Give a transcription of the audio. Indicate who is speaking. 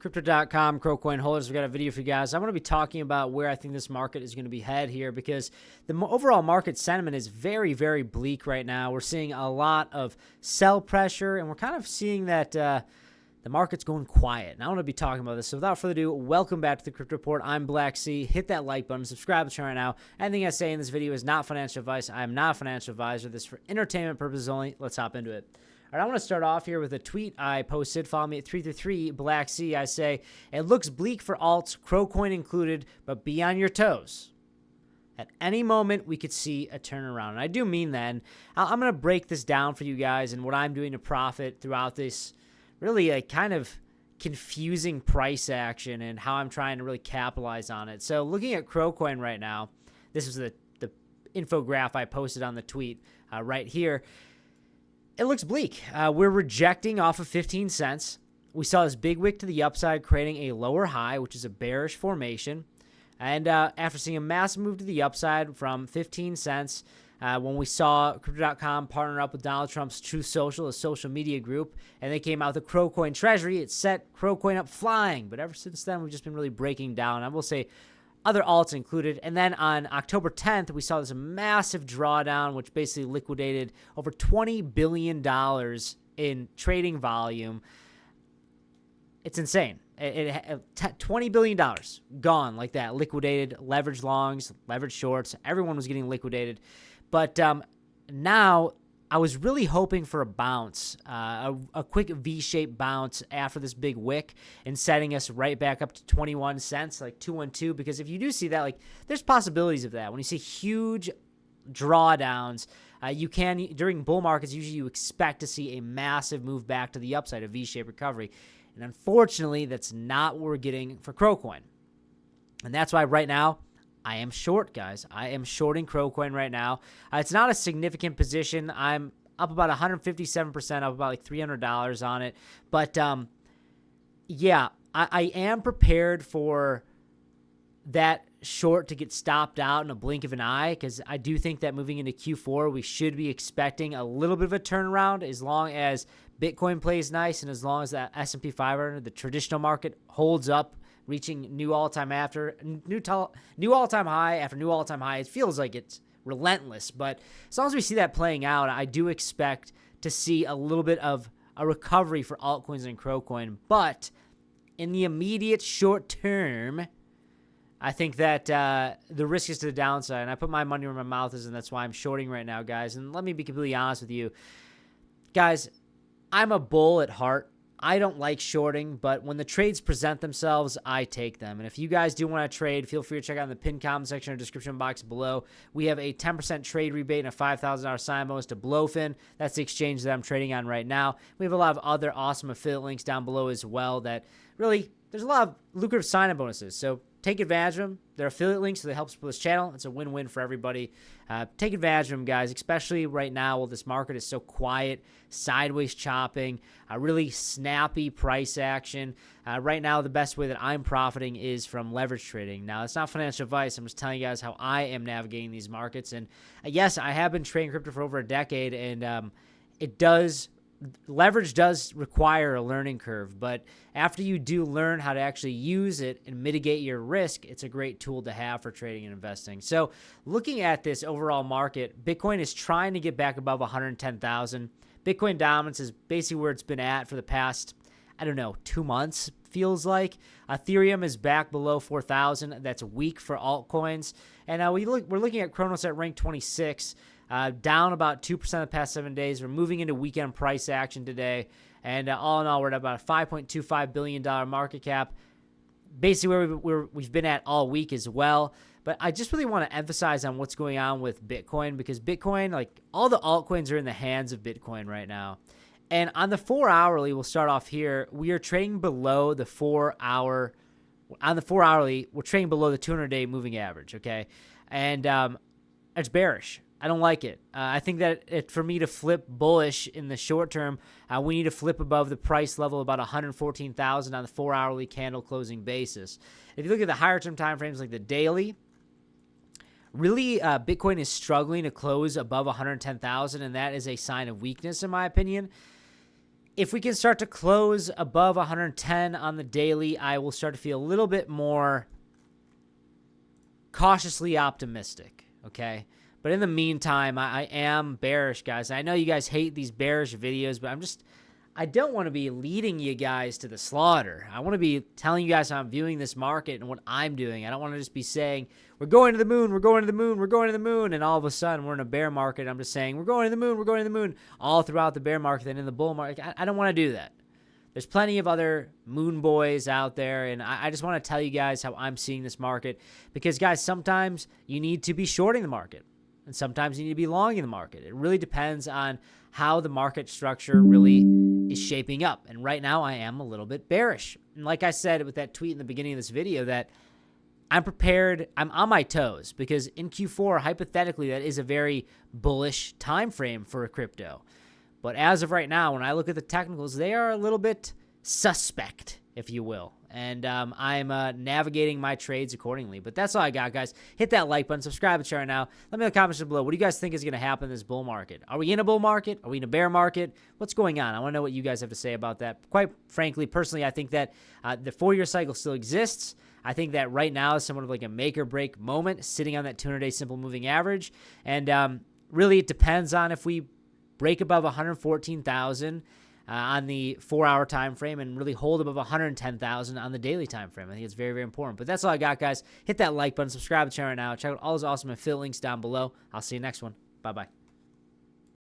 Speaker 1: Crypto.com, Crowcoin holders, we've got a video for you guys. I'm going to be talking about where I think this market is going to be head here because the overall market sentiment is very, very bleak right now. We're seeing a lot of sell pressure, and we're kind of seeing that the market's going quiet. And I want to be talking about this. So without further ado, welcome back to the Crypto Report. I'm Blacksea. Hit that like button, subscribe to the channel right now. Anything I say in this video is not financial advice. I am not a financial advisor. This is for entertainment purposes only. Let's hop into it. All right, I want to start off here with a tweet I posted. Follow me at 333 Blacksea. I say, it looks bleak for alts, Crowcoin included, but be on your toes. At any moment, we could see a turnaround. And I do mean that. And I'm going to break this down for you guys and what I'm doing to profit throughout this really a kind of confusing price action and how I'm trying to really capitalize on it. So looking at Crowcoin right now, this is the infographic I posted on the tweet right here. It looks bleak. We're rejecting off of 15 cents. We saw this big wick to the upside, creating a lower high, which is a bearish formation. And after seeing a massive move to the upside from 15 cents, when we saw Crypto.com partner up with Donald Trump's Truth Social, a social media group, and they came out with the Crowcoin Treasury, it set Crowcoin up flying. But ever since then, we've just been really breaking down. I will say other alts included. And then on October 10th, we saw this massive drawdown, which basically liquidated over $20 billion in trading volume. It's insane. $20 billion gone like that, liquidated, leverage longs, leverage shorts. Everyone was getting liquidated. But now I was really hoping for a bounce, a quick V-shaped bounce after this big wick and setting us right back up to 21 cents, like 212. Because if you do see that, like there's possibilities of that. When you see huge drawdowns, you can, during bull markets, usually you expect to see a massive move back to the upside, a V-shaped recovery. And unfortunately, that's not what we're getting for Crowcoin. And that's why right now, I am short, guys. I am shorting Crowcoin right now. It's not a significant position. I'm up about 157%, up about like $300 on it. But, yeah, I am prepared for that short to get stopped out in a blink of an eye because I do think that moving into Q4, we should be expecting a little bit of a turnaround as long as Bitcoin plays nice and as long as that S&P 500, the traditional market, holds up, reaching new all-time high after new all-time high. It feels like it's relentless, but as long as we see that playing out, I do expect to see a little bit of a recovery for altcoins and Crowcoin. But in the immediate short term, I think that the risk is to the downside, and I put my money where my mouth is, and that's why I'm shorting right now, guys. And let me be completely honest with you, guys. I'm a bull at heart. I don't like shorting, but when the trades present themselves, I take them. And if you guys do want to trade, feel free to check out in the pinned comment section or description box below. We have a 10% trade rebate and a $5,000 sign bonus to Blowfin. That's the exchange that I'm trading on right now. We have a lot of other awesome affiliate links down below as well that really, there's a lot of lucrative sign-up bonuses. So take advantage of them. They're affiliate links, so they help support this channel. It's a win-win for everybody. Take advantage of them, guys, especially right now while this market is so quiet, sideways chopping, really snappy price action. Right now, the best way that I'm profiting is from leverage trading. Now, it's not financial advice. I'm just telling you guys how I am navigating these markets. And yes, I have been trading crypto for over a decade, and leverage does require a learning curve, but after you do learn how to actually use it and mitigate your risk, it's a great tool to have for trading and investing. So looking at this overall market, Bitcoin is trying to get back above 110,000. Bitcoin dominance is basically where it's been at for the past, 2 months, feels like. Ethereum is back below 4,000. That's weak for altcoins. And we're looking at Kronos at rank 26. Down about 2% the past 7 days. We're moving into weekend price action today. And all in all, we're at about a $5.25 billion market cap. Basically where we've been at all week as well. But I just really want to emphasize on what's going on with Bitcoin because Bitcoin, like all the altcoins are in the hands of Bitcoin right now. And on the 4-hourly, we'll start off here. We are trading below the 4-hour. On the 4-hourly, we're trading below the 200-day moving average, okay? And it's bearish. I don't like it. I think that for me to flip bullish in the short term, we need to flip above the price level about 114,000 on the 4-hourly candle closing basis. If you look at the higher term time frames like the daily, really Bitcoin is struggling to close above 110,000, and that is a sign of weakness in my opinion. if we can start to close above 110 on the daily, I will start to feel a little bit more cautiously optimistic, okay? But in the meantime, I am bearish, guys. I know you guys hate these bearish videos, but I don't want to be leading you guys to the slaughter. I want to be telling you guys how I'm viewing this market and what I'm doing. I don't want to just be saying, we're going to the moon, we're going to the moon, we're going to the moon, and all of a sudden we're in a bear market. I'm just saying, we're going to the moon, we're going to the moon, all throughout the bear market and in the bull market. I don't want to do that. There's plenty of other moon boys out there, and I just want to tell you guys how I'm seeing this market because, guys, sometimes you need to be shorting the market, and sometimes you need to be longing the market. It really depends on how the market structure really is shaping up. And right now I am a little bit bearish. And like I said with that tweet in the beginning of this video, that I'm prepared, I'm on my toes because in Q4, hypothetically, that is a very bullish time frame for a crypto. But as of right now, when I look at the technicals, they are a little bit suspect, if you will. And I'm navigating my trades accordingly. But that's all I got, guys. Hit that like button. Subscribe to the channel now. Let me know in the comments below. What do you guys think is going to happen in this bull market? Are we in a bull market? Are we in a bear market? What's going on? I want to know what you guys have to say about that. Quite frankly, personally, I think that the 4-year cycle still exists. I think that right now is somewhat of like a make or break moment, sitting on that 200-day simple moving average. And really, it depends on if we break above 114,000 on the 4-hour time frame and really hold above 110,000 on the daily time frame. I think it's very, very important. But that's all I got, guys. Hit that like button, subscribe to the channel right now. Check out all those awesome affiliate links down below. I'll see you next one. Bye-bye.